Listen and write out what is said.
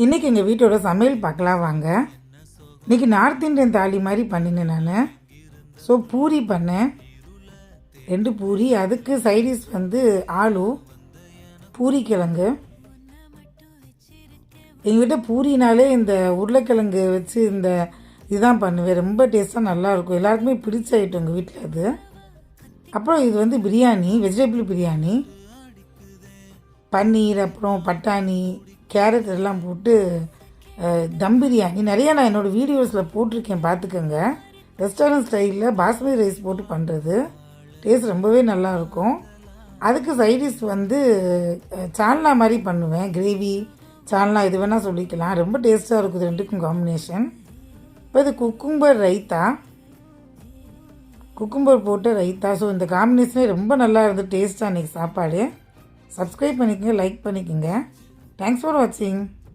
இன்றைக்கி எங்கள் வீட்டோட சமையல் பார்க்கலாம் வாங்க. இன்றைக்கி நார்த் இந்தியன் தாலி மாதிரி பண்ணினேன் நான். ஸோ பூரி பண்ணேன், 2 பூரி. அதுக்கு சைடிஷ் ஆலு, பூரிக்கிழங்கு. எங்கள் வீட்டை பூரினாலே இந்த உருளைக்கிழங்கு வச்சு இதுதான் பண்ணுவேன். ரொம்ப டேஸ்ட்டாக நல்லாயிருக்கும், எல்லாருக்குமே பிடிச்ச ஐட்டம் எங்கள் வீட்டில் அது. அப்புறம் இது பிரியாணி, வெஜிடபிள் பிரியாணி, பன்னீர், அப்புறம் பட்டாணி, கேரட் எல்லாம் போட்டு தம் பிரியாணி. நிறையா நான் என்னோடய வீடியோஸில் போட்டிருக்கேன், பார்த்துக்கோங்க. ரெஸ்டாரண்ட் ஸ்டைலில் பாஸ்மதி ரைஸ் போட்டு பண்ணுறது டேஸ்ட் ரொம்பவே நல்லாயிருக்கும். அதுக்கு சைடிஷ் சால்னா மாதிரி பண்ணுவேன், கிரேவி சால்னா எது வேணால் சொல்லிக்கலாம். ரொம்ப டேஸ்ட்டாக இருக்குது ரெண்டுக்கும் காம்பினேஷன். இப்போ இது குக்கும்பர் ரைத்தா, குக்கும்பர் போட்டு ரைத்தா. ஸோ இந்த காம்பினேஷனே ரொம்ப நல்லா இருந்தது, டேஸ்ட்டாக அன்றைக்கி சாப்பாடு. சப்ஸ்கிரைப் பண்ணிக்கோங்க, லைக் பண்ணிக்கோங்க. தேங்க்ஸ் ஃபார் வாட்சிங்.